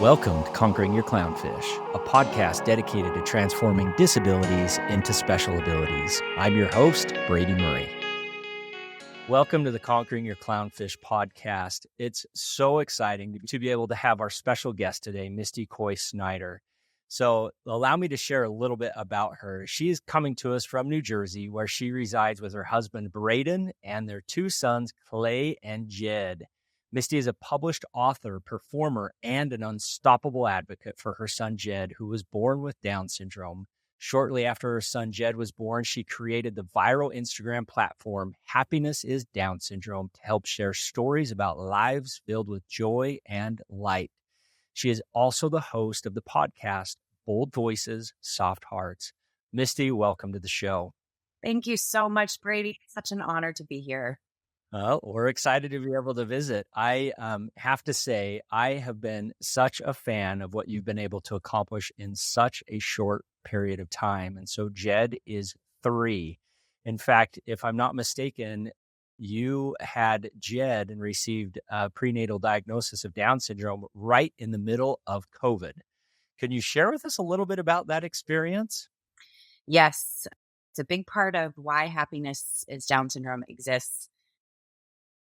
Welcome to Conquering Your Clownfish, a podcast dedicated to transforming disabilities into special abilities. I'm your host, Brady Murray. Welcome to the Conquering Your Clownfish podcast. It's so exciting to be able to have our special guest today, Misty Coy Snyder. So allow me to share a little bit about her. She is coming to us from New Jersey, where she resides with her husband, Braden, and their two sons, Clay and Jed. Misty is a published author, performer, and an unstoppable advocate for her son, Jed, who was born with Down syndrome. Shortly after her son, Jed, was born, she created the viral Instagram platform, Happiness is Down Syndrome, to help share stories about lives filled with joy and light. She is also the host of the podcast, Bold Voices, Soft Hearts. Misty, welcome to the show. Thank you so much, Brady. It's such an honor to be here. We're excited to be able to visit. I have to say, I have been such a fan of what you've been able to accomplish in such a short period of time. And so Jed is 3. In fact, if I'm not mistaken, you had Jed and received a prenatal diagnosis of Down syndrome right in the middle of COVID. Can you share with us a little bit about that experience? Yes, it's a big part of why Happiness is Down Syndrome exists.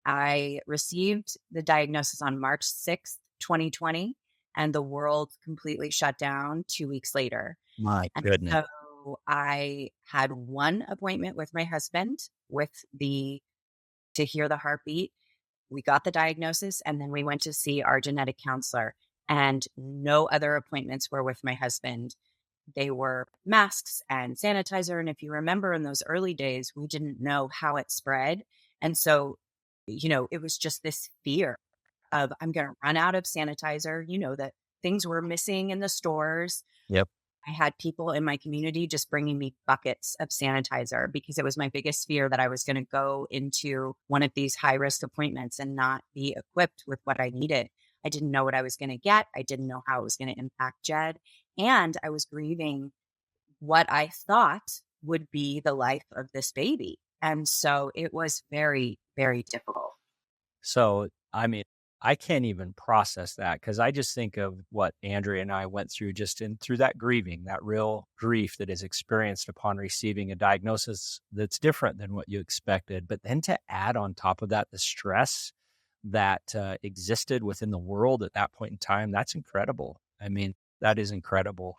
I received the diagnosis on March 6th, 2020, and the world completely shut down 2 weeks later. My goodness. So I had one appointment with my husband to hear the heartbeat. We got the diagnosis, and then we went to see our genetic counselor, and no other appointments were with my husband. They were masks and sanitizer. And if you remember in those early days, we didn't know how it spread. And so it was just this fear of I'm going to run out of sanitizer, that things were missing in the stores. Yep. I had people in my community just bringing me buckets of sanitizer because it was my biggest fear that I was going to go into one of these high-risk appointments and not be equipped with what I needed. I didn't know what I was going to get. I didn't know how it was going to impact Jed. And I was grieving what I thought would be the life of this baby. And so it was very, very difficult. So, I can't even process that because I just think of what Andrea and I went through through that grieving, that real grief that is experienced upon receiving a diagnosis that's different than what you expected. But then to add on top of that, the stress that existed within the world at that point in time, that's incredible. That is incredible.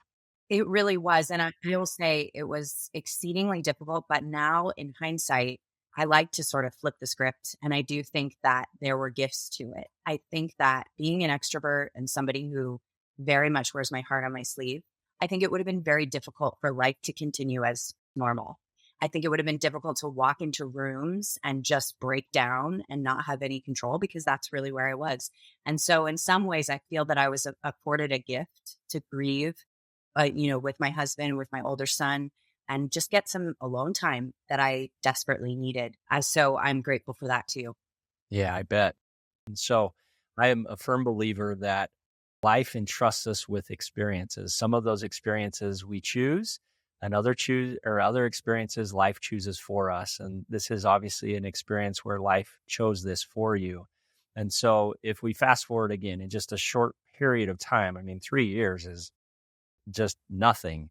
It really was. And I will say it was exceedingly difficult. But now in hindsight, I like to sort of flip the script. And I do think that there were gifts to it. I think that being an extrovert and somebody who very much wears my heart on my sleeve, I think it would have been very difficult for life to continue as normal. I think it would have been difficult to walk into rooms and just break down and not have any control because that's really where I was. And so in some ways, I feel that I was afforded a gift to grieve, with my husband, with my older son, and just get some alone time that I desperately needed. So I'm grateful for that too. Yeah, I bet. And so I am a firm believer that life entrusts us with experiences. Some of those experiences we choose, and other experiences life chooses for us. And this is obviously an experience where life chose this for you. And so if we fast forward again in just a short period of time, 3 years is just nothing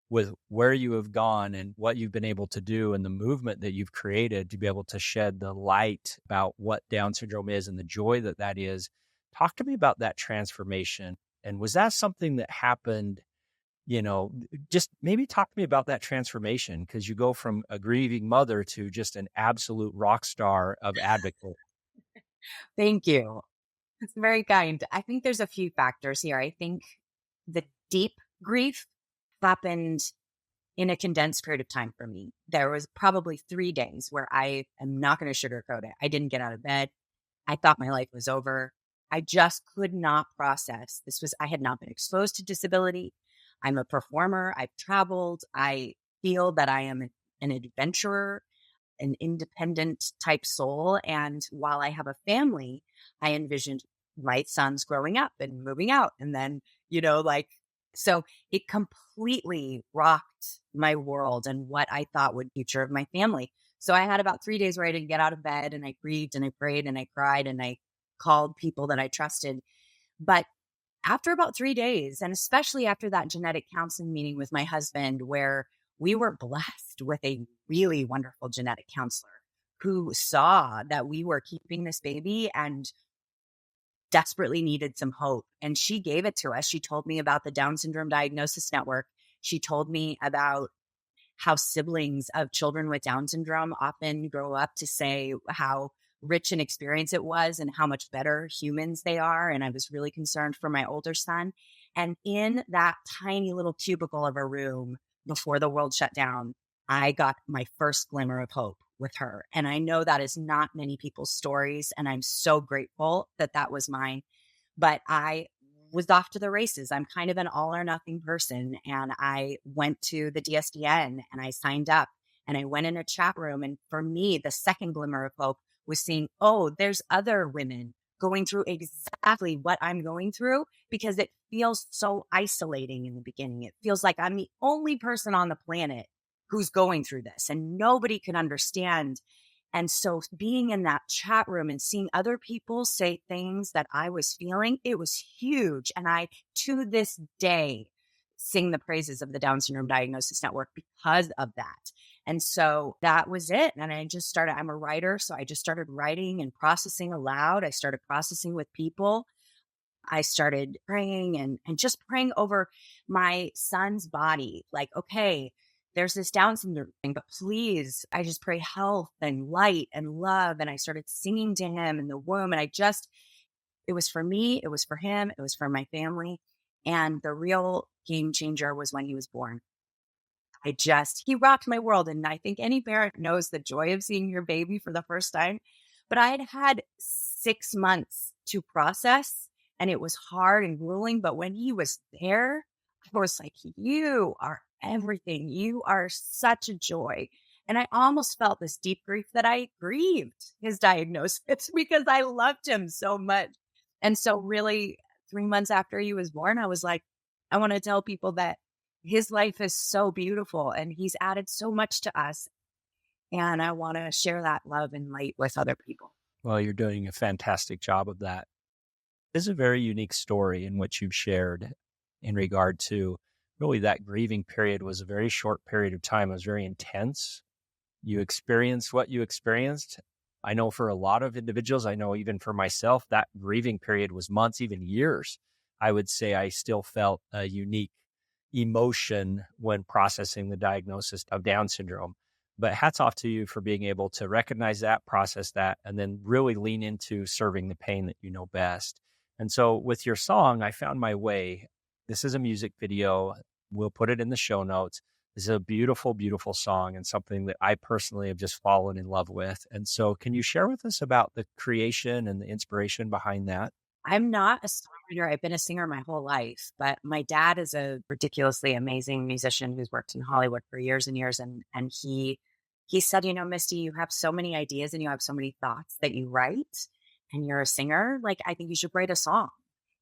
with where you have gone and what you've been able to do and the movement that you've created to be able to shed the light about what Down syndrome is and the joy that is. Talk to me about that transformation. And was that something that happened, just maybe talk to me about that transformation, because you go from a grieving mother to just an absolute rock star of advocate. Thank you. It's very kind. I think there's a few factors here. I think the deep grief happened in a condensed period of time for me. There was probably 3 days where I am not going to sugarcoat it. I didn't get out of bed. I thought my life was over. I just could not process. I had not been exposed to disability. I'm a performer. I've traveled. I feel that I am an adventurer, an independent type soul. And while I have a family, I envisioned my sons growing up and moving out. And then, so it completely rocked my world and what I thought would future of my family. So I had about 3 days where I didn't get out of bed, and I grieved and I prayed and I cried and I called people that I trusted. But after about 3 days, and especially after that genetic counseling meeting with my husband, where we were blessed with a really wonderful genetic counselor who saw that we were keeping this baby and desperately needed some hope. And she gave it to us. She told me about the Down Syndrome Diagnosis Network. She told me about how siblings of children with Down syndrome often grow up to say how rich an experience it was and how much better humans they are. And I was really concerned for my older son. And in that tiny little cubicle of a room before the world shut down, I got my first glimmer of hope with her. And I know that is not many people's stories. And I'm so grateful that that was mine. But I was off to the races. I'm kind of an all or nothing person. And I went to the DSDN and I signed up and I went in a chat room. And for me, the second glimmer of hope was seeing, oh, there's other women going through exactly what I'm going through, because it feels so isolating in the beginning. It feels like I'm the only person on the planet who's going through this and nobody can understand. And so being in that chat room and seeing other people say things that I was feeling, it was huge. And I, to this day, sing the praises of the Down Syndrome Diagnosis Network because of that. And so that was it. And I just started, I'm a writer. So I just started writing and processing aloud. I started processing with people. I started praying and just praying over my son's body. Like, okay, there's this Down syndrome thing, but please, I just pray health and light and love. And I started singing to him in the womb. And it was for me, it was for him, it was for my family. And the real game changer was when he was born. He rocked my world. And I think any parent knows the joy of seeing your baby for the first time. But I had had 6 months to process and it was hard and grueling. But when he was there, I was like, you are everything. You are such a joy. And I almost felt this deep grief that I grieved his diagnosis because I loved him so much. And so really 3 months after he was born, I was like, I want to tell people that his life is so beautiful and he's added so much to us. And I want to share that love and light with other people. Well, you're doing a fantastic job of that. This is a very unique story in which you've shared in regard to really that grieving period was a very short period of time. It was very intense. You experienced what you experienced. I know for a lot of individuals, I know even for myself, that grieving period was months, even years. I would say I still felt a unique emotion when processing the diagnosis of Down syndrome. But hats off to you for being able to recognize that, process that, and then really lean into serving the pain that you know best. And so with your song, I Found My Way, this is a music video. We'll put it in the show notes. This is a beautiful, beautiful song and something that I personally have just fallen in love with. And so can you share with us about the creation and the inspiration behind that? I'm not a songwriter. I've been a singer my whole life, but my dad is a ridiculously amazing musician who's worked in Hollywood for years and years. And he said, you know, Misty, you have so many ideas and you have so many thoughts that you write and you're a singer. Like, I think you should write a song.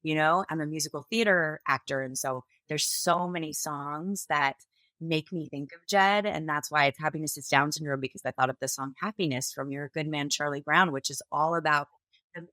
You know, I'm a musical theater actor. And so there's so many songs that make me think of Jed. And that's why it's Happiness is Down Syndrome, because I thought of the song Happiness from Your Good Man, Charlie Brown, which is all about the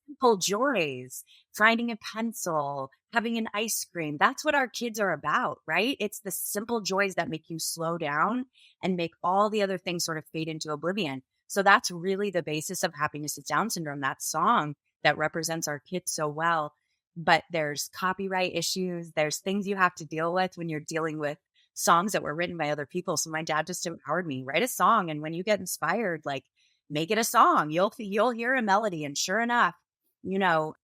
simple joys, finding a pencil, having an ice cream. That's what our kids are about, right? It's the simple joys that make you slow down and make all the other things sort of fade into oblivion. So that's really the basis of Happiness is Down Syndrome, that song that represents our kids so well. But there's copyright issues. There's things you have to deal with when you're dealing with songs that were written by other people. So my dad just empowered me, write a song. And when you get inspired, like, make it a song. You'll hear a melody. And sure enough, you know,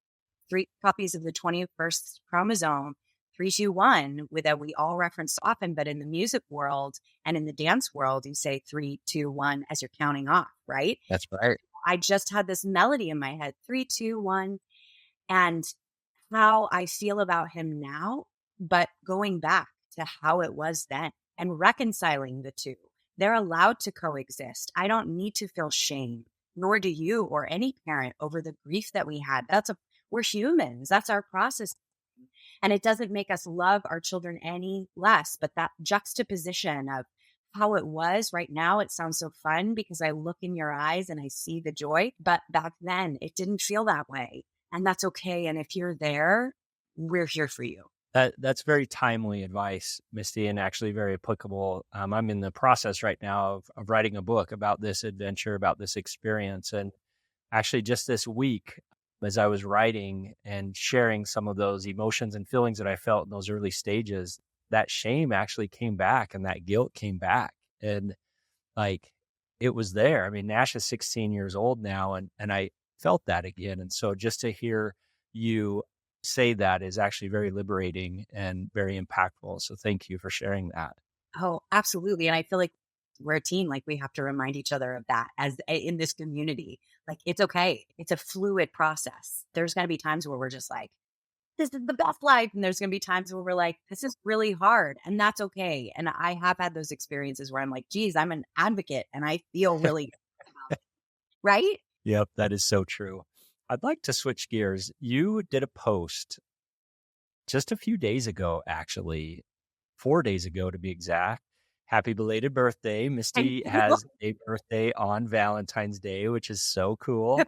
3 copies of the 21st chromosome, 3, 2, 1, with that we all reference often, but in the music world and in the dance world, you say 3, 2, 1 as you're counting off, right? That's right. I just had this melody in my head, 3, 2, 1, and how I feel about him now, but going back to how it was then and reconciling the two. They're allowed to coexist. I don't need to feel shame, nor do you or any parent, over the grief that we had. We're humans. That's our process. And it doesn't make us love our children any less, but that juxtaposition of how it was right now, it sounds so fun because I look in your eyes and I see the joy, but back then it didn't feel that way. And that's okay. And if you're there, we're here for you. That's very timely advice, Misty, and actually very applicable. I'm in the process right now of writing a book about this adventure, about this experience. And actually just this week, as I was writing and sharing some of those emotions and feelings that I felt in those early stages, that shame actually came back and that guilt came back. And like it was there. I mean, Nash is 16 years old now, and I felt that again. And so just to hear you say that is actually very liberating and very impactful. So thank you for sharing that. Oh, absolutely. And I feel like we're a team. Like we have to remind each other of that as in this community. Like it's okay. It's a fluid process. There's going to be times where we're just like, this is the best life. And there's going to be times where we're like, this is really hard. And that's okay. And I have had those experiences where I'm like, geez, I'm an advocate and I feel really good about it. Right? Yep, that is so true. I'd like to switch gears. You did a post just a few days ago, actually, 4 days ago to be exact. Happy belated birthday. Thank Misty you. has a birthday on Valentine's Day, which is so cool.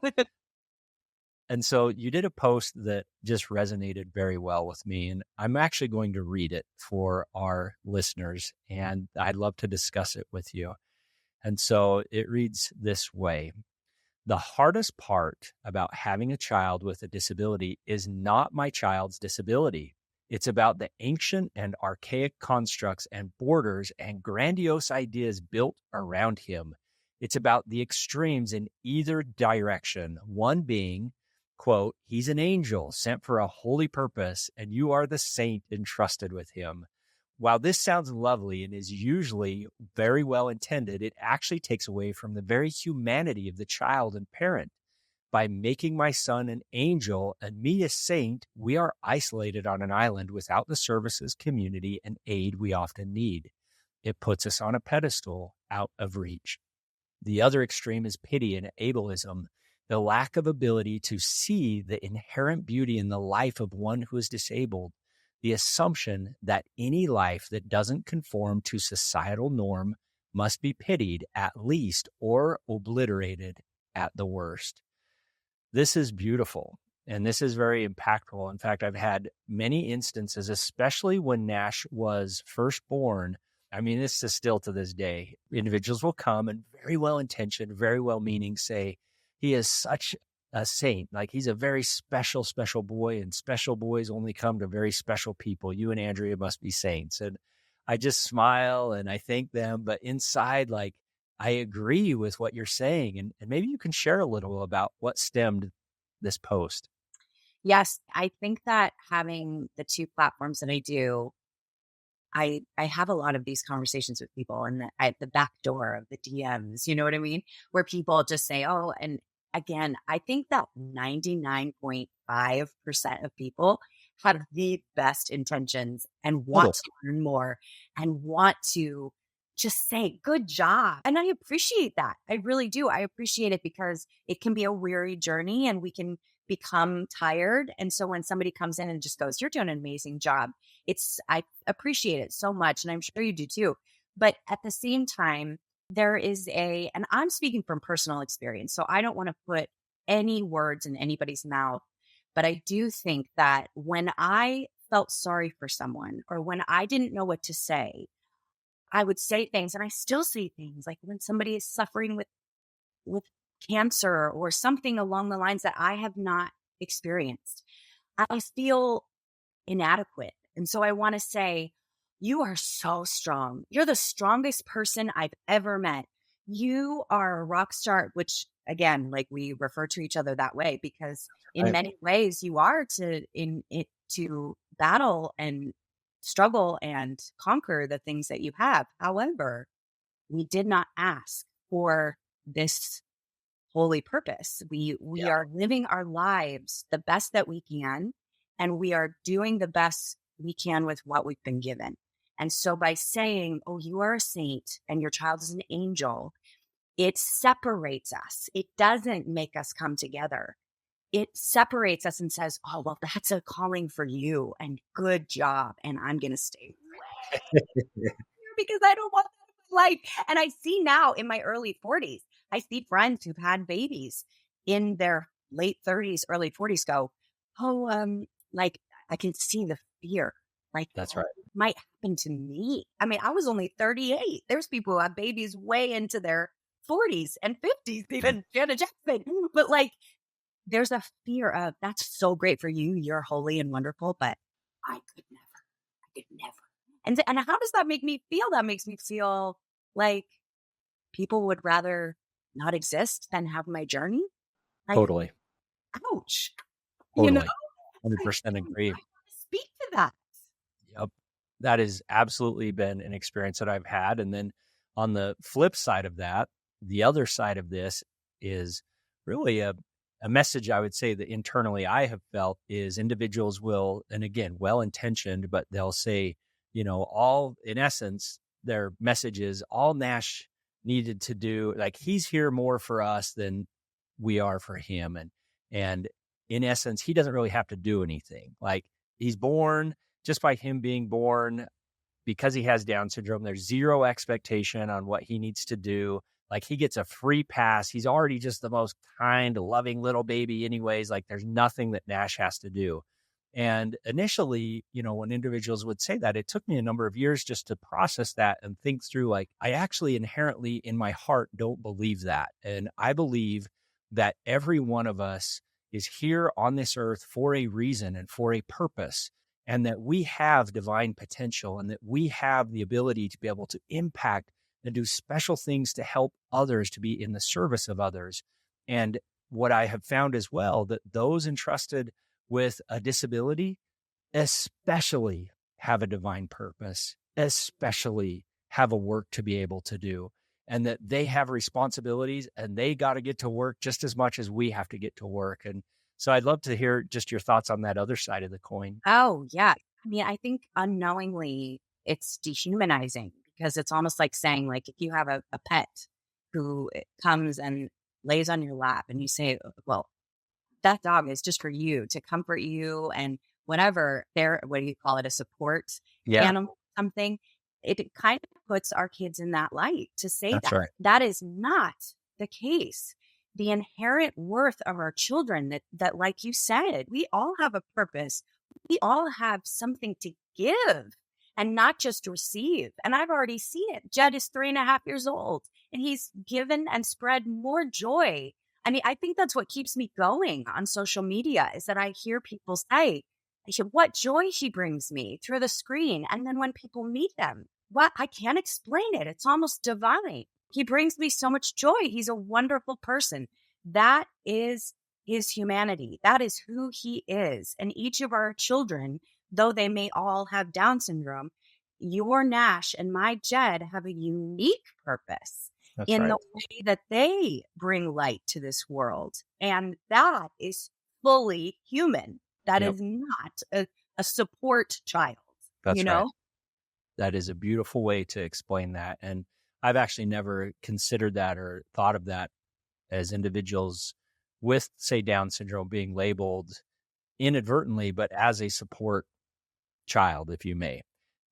And so you did a post that just resonated very well with me. And I'm actually going to read it for our listeners, and I'd love to discuss it with you. And so it reads this way. The hardest part about having a child with a disability is not my child's disability. It's about the ancient and archaic constructs and borders and grandiose ideas built around him. It's about the extremes in either direction, one being, quote, he's an angel sent for a holy purpose, and you are the saint entrusted with him. While this sounds lovely and is usually very well intended, it actually takes away from the very humanity of the child and parent. By making my son an angel and me a saint, we are isolated on an island without the services, community, and aid we often need. It puts us on a pedestal out of reach. The other extreme is pity and ableism, the lack of ability to see the inherent beauty in the life of one who is disabled, the assumption that any life that doesn't conform to societal norm must be pitied at least or obliterated at the worst. This is beautiful, and this is very impactful. In fact, I've had many instances, especially when Nash was first born. I mean, this is still to this day. Individuals will come and very well-intentioned, very well-meaning say, he is such a saint. Like he's a very special, special boy, and special boys only come to very special people. You and Andrea must be saints. And I just smile and I thank them. But inside, like, I agree with what you're saying. And maybe you can share a little about what stemmed this post. Yes. I think that having the two platforms that I do, I have a lot of these conversations with people at the back door of the DMs, you know what I mean? Where people just say, oh, and again, I think that 99.5% of people have the best intentions and want to learn more and want to just say, good job. And I appreciate that. I really do. I appreciate it because it can be a weary journey and we can become tired. And so when somebody comes in and just goes, you're doing an amazing job, I appreciate it so much. And I'm sure you do too. But at the same time, there is and I'm speaking from personal experience, so I don't want to put any words in anybody's mouth, but I do think that when I felt sorry for someone or when I didn't know what to say, I would say things, and I still say things like when somebody is suffering with cancer or something along the lines that I have not experienced, I feel inadequate. And so I want to say, you are so strong. You're the strongest person I've ever met. You are a rock star, which again, like we refer to each other that way because in many ways you are to battle and struggle and conquer the things that you have. However, we did not ask for this holy purpose. We are living our lives the best that we can, and we are doing the best we can with what we've been given. And so by saying, oh, you are a saint and your child is an angel, it separates us. It doesn't make us come together. It separates us and says, oh, well, that's a calling for you and good job. And I'm going to stay because I don't want that in my life. And I see now in my early 40s, I see friends who've had babies in their late 30s, early 40s go, oh, like I can see the fear. Like, That's what right. might happen to me? I mean, I was only 38. There's people who have babies way into their 40s and 50s, even Janet Jackson. But like, there's a fear of that's so great for you. You're holy and wonderful, but I could never. I could never. And how does that make me feel? That makes me feel like people would rather not exist than have my journey. Like, Totally. ouch. You know, Totally. 100% I agree. want to speak to that. Yep. That has absolutely been an experience that I've had. And then on the flip side of that, the other side of this is really a message I would say that internally I have felt is individuals will, and again, well-intentioned, but they'll say, all in essence, their message is all Nash needed to do, like he's here more for us than we are for him. And in essence, he doesn't really have to do anything. Like he's born, just by him being born, because he has Down syndrome, there's zero expectation on what he needs to do. Like he gets a free pass. He's already just the most kind, loving little baby anyways. Like there's nothing that Nash has to do. And initially, when individuals would say that, it took me a number of years just to process that and think through, like, I actually inherently in my heart don't believe that. And I believe that every one of us is here on this earth for a reason and for a purpose, and that we have divine potential and that we have the ability to be able to impact and do special things to help others, to be in the service of others. And what I have found as well, that those entrusted with a disability especially have a divine purpose, especially have a work to be able to do, and that they have responsibilities and they got to get to work just as much as we have to get to work. And so I'd love to hear just your thoughts on that other side of the coin. Oh, yeah. I mean, I think unknowingly it's dehumanizing because it's almost like saying, like, if you have a pet who comes and lays on your lap and you say, well, that dog is just for you to comfort you and whatever, what do you call it, a support Yeah, animal, something. It kind of puts our kids in that light to say that's that. right. That is not the case. The inherent worth of our children that, like you said, we all have a purpose. We all have something to give and not just receive. And I've already seen it. Jed is 3.5 years old and he's given and spread more joy. I mean, I think that's what keeps me going on social media is that I hear people say, what joy he brings me through the screen. And then when people meet them, what I can't explain it. It's almost divine. He brings me so much joy. He's a wonderful person. That is his humanity. That is who he is. And each of our children, though they may all have Down syndrome, your Nash and my Jed have a unique purpose That's in right. the way that they bring light to this world. And that is fully human. That Yep. is not a support child, That's you right. know? That is a beautiful way to explain that. And I've actually never considered that or thought of that as individuals with, say, Down syndrome being labeled inadvertently, but as a support child, if you may.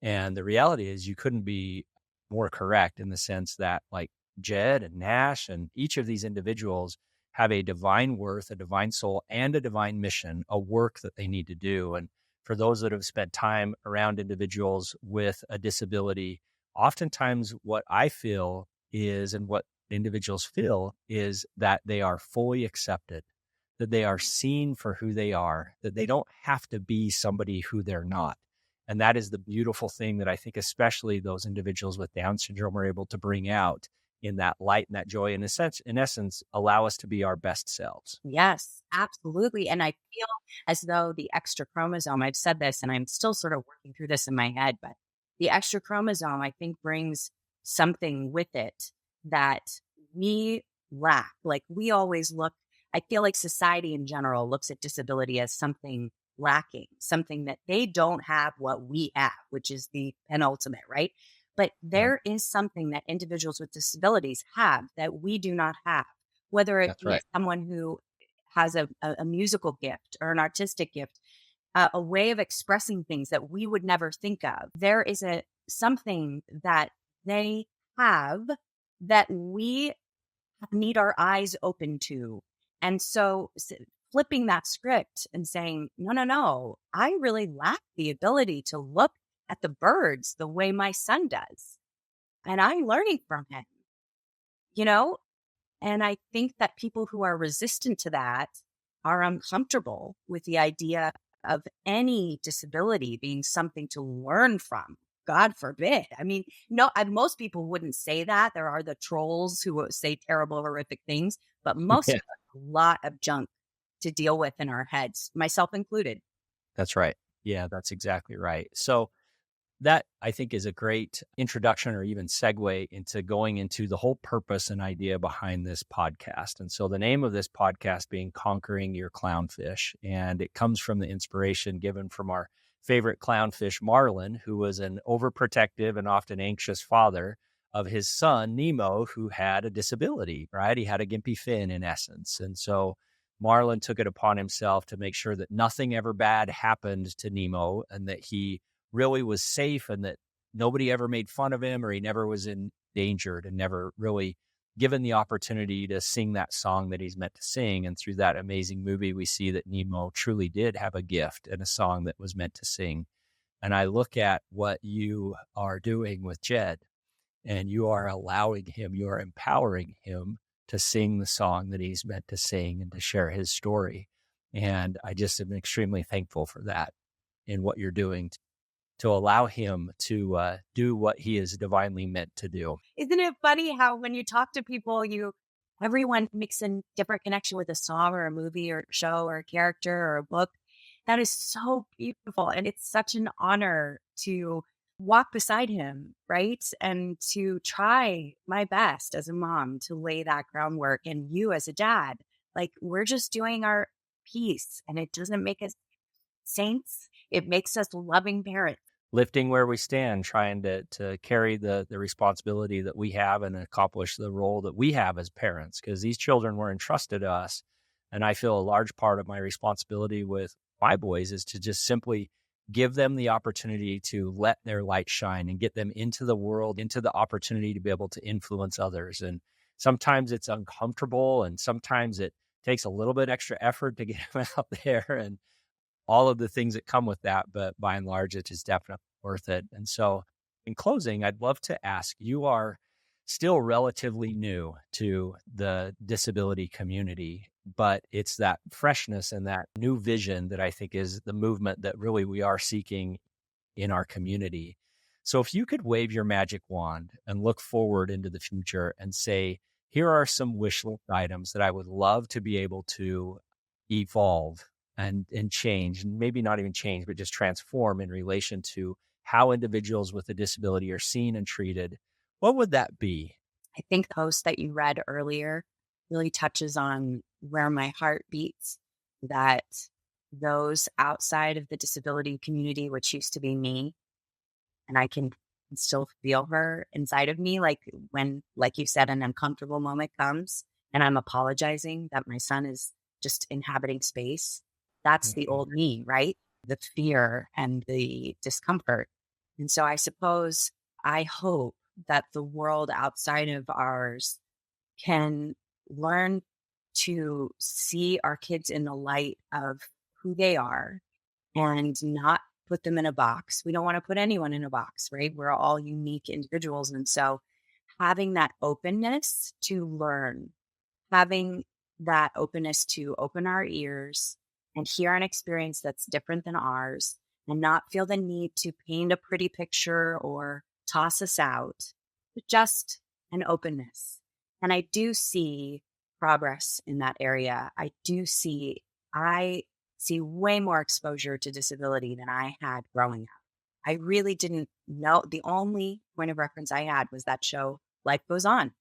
And the reality is you couldn't be more correct in the sense that, like, Jed and Nash and each of these individuals have a divine worth, a divine soul, and a divine mission, a work that they need to do. And for those that have spent time around individuals with a disability, oftentimes what I feel is, and what individuals feel, is that they are fully accepted, that they are seen for who they are, that they don't have to be somebody who they're not. And that is the beautiful thing that I think especially those individuals with Down syndrome are able to bring out in that light and that joy, and in essence, allow us to be our best selves. Yes, absolutely. And I feel as though the extra chromosome, I've said this and I'm still sort of working through this in my head, but the extra chromosome, I think, brings something with it that we lack. Like we always look, I feel like society in general looks at disability as something lacking, something that they don't have what we have, which is the penultimate, right? But there is something that individuals with disabilities have that we do not have, whether it That's be right. someone who has a musical gift or an artistic gift, a way of expressing things that we would never think of. There is something that they have that we need our eyes open to. And so flipping that script and saying, no, no, no, I really lack the ability to look at the birds the way my son does. And I'm learning from him, you know? And I think that people who are resistant to that are uncomfortable with the idea of any disability being something to learn from. God forbid. I mean, no, most people wouldn't say that. There are the trolls who will say terrible, horrific things, but most Yeah, of us have a lot of junk to deal with in our heads, myself included. that's right. Yeah, that's exactly right. So that, I think, is a great introduction or even segue into going into the whole purpose and idea behind this podcast. And so the name of this podcast being Conquering Your Clownfish. And it comes from the inspiration given from our favorite clownfish, Marlin, who was an overprotective and often anxious father of his son, Nemo, who had a disability, right? He had a gimpy fin in essence. And so Marlin took it upon himself to make sure that nothing ever bad happened to Nemo and that he really was safe and that nobody ever made fun of him or he never was endangered and never really given the opportunity to sing that song that he's meant to sing. And through that amazing movie, we see that Nemo truly did have a gift and a song that was meant to sing. And I look at what you are doing with Jed, and you are allowing him, you are empowering him to sing the song that he's meant to sing and to share his story. And I just am extremely thankful for that in what you're doing to allow him to do what he is divinely meant to do. Isn't it funny how when you talk to people, everyone makes a different connection with a song or a movie or a show or a character or a book. That is so beautiful. And it's such an honor to walk beside him, right? And to try my best as a mom to lay that groundwork. And you as a dad, like we're just doing our piece, and it doesn't make us saints. It makes us loving parents. Lifting where we stand, trying to carry the responsibility that we have and accomplish the role that we have as parents, because these children were entrusted to us. And I feel a large part of my responsibility with my boys is to just simply give them the opportunity to let their light shine and get them into the world, into the opportunity to be able to influence others. And sometimes it's uncomfortable and sometimes it takes a little bit extra effort to get them out there and all of the things that come with that. But by and large, it is definitely worth it. And so in closing, I'd love to ask, you are still relatively new to the disability community, but it's that freshness and that new vision that I think is the movement that really we are seeking in our community. So if you could wave your magic wand and look forward into the future and say, here are some wish list items that I would love to be able to evolve and change, and maybe not even change, but just transform in relation to how individuals with a disability are seen and treated, what would that be? I think the post that you read earlier really touches on where my heart beats, that those outside of the disability community, which used to be me, and I can still feel her inside of me, like when, like you said, an uncomfortable moment comes and I'm apologizing that my son is just inhabiting space. That's the old me, right? The fear and the discomfort. And so I suppose, I hope that the world outside of ours can learn to see our kids in the light of who they are and not put them in a box. We don't want to put anyone in a box, right? We're all unique individuals. And so having that openness to learn, having that openness to open our ears and hear an experience that's different than ours and not feel the need to paint a pretty picture or toss us out, but just an openness. And I do see progress in that area. I see way more exposure to disability than I had growing up. I really didn't know. The only point of reference I had was that show, Life Goes On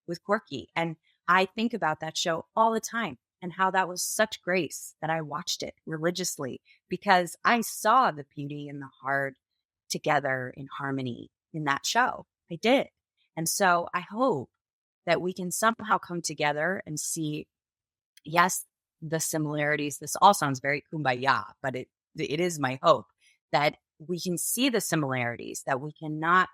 with Corky. And I think about that show all the time and how that was such grace that I watched it religiously because I saw the beauty and the heart together in harmony in that show. I did. And so I hope that we can somehow come together and see, yes, the similarities. This all sounds very kumbaya, but it is my hope that we can see the similarities, that we cannot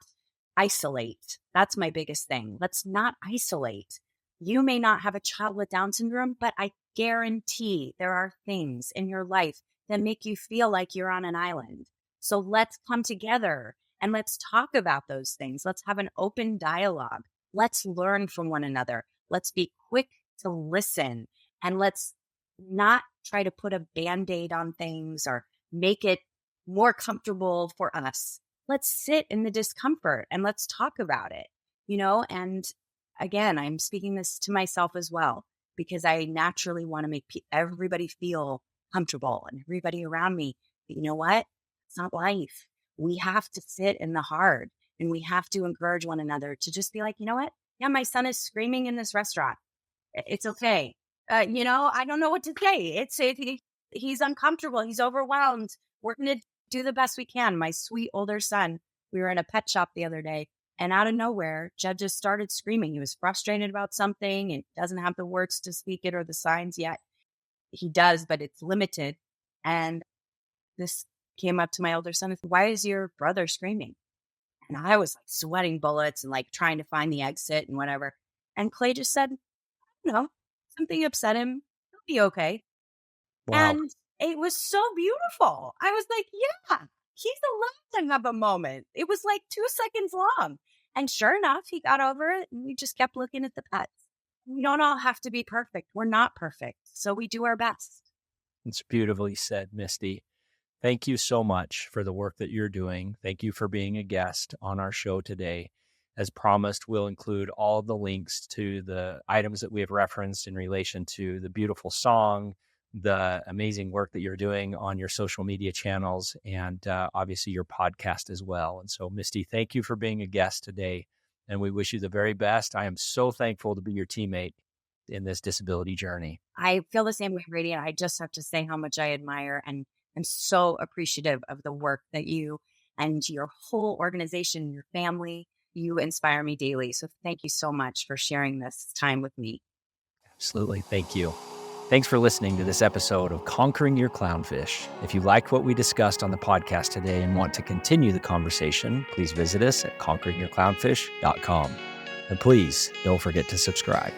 isolate. That's my biggest thing. Let's not isolate. You may not have a child with Down syndrome, but I guarantee there are things in your life that make you feel like you're on an island. So let's come together and let's talk about those things. Let's have an open dialogue. Let's learn from one another. Let's be quick to listen, and let's not try to put a Band-Aid on things or make it more comfortable for us. Let's sit in the discomfort and let's talk about it, and again, I'm speaking this to myself as well, because I naturally want to make everybody feel comfortable and everybody around me. But you know what? It's not life. We have to sit in the hard, and we have to encourage one another to just be like, you know what? Yeah, my son is screaming in this restaurant. It's okay. I don't know what to say. He's uncomfortable. He's overwhelmed. We're going to do the best we can. My sweet older son, we were in a pet shop the other day, and out of nowhere, Jed just started screaming. He was frustrated about something and doesn't have the words to speak it or the signs yet. He does, but it's limited. And this came up to my older son and said, "Why is your brother screaming?" And I was like sweating bullets and like trying to find the exit and whatever. And Clay just said, something upset him. He'll be okay. Wow. And it was so beautiful. I was like, yeah, he's allowed to have a moment. It was like 2 seconds long. And sure enough, he got over it, and we just kept looking at the pets. We don't all have to be perfect. We're not perfect. So we do our best. It's beautifully said, Misty. Thank you so much for the work that you're doing. Thank you for being a guest on our show today. As promised, we'll include all the links to the items that we have referenced in relation to the beautiful song, the amazing work that you're doing on your social media channels, and obviously your podcast as well. And so, Misty, thank you for being a guest today, and we wish you the very best. I am so thankful to be your teammate in this disability journey. I feel the same way, Brady. I just have to say how much I admire and I'm so appreciative of the work that you and your whole organization, your family, you inspire me daily. So thank you so much for sharing this time with me. Absolutely. Thank you. Thanks for listening to this episode of Conquering Your Clownfish. If you liked what we discussed on the podcast today and want to continue the conversation, please visit us at conqueringyourclownfish.com. And please don't forget to subscribe.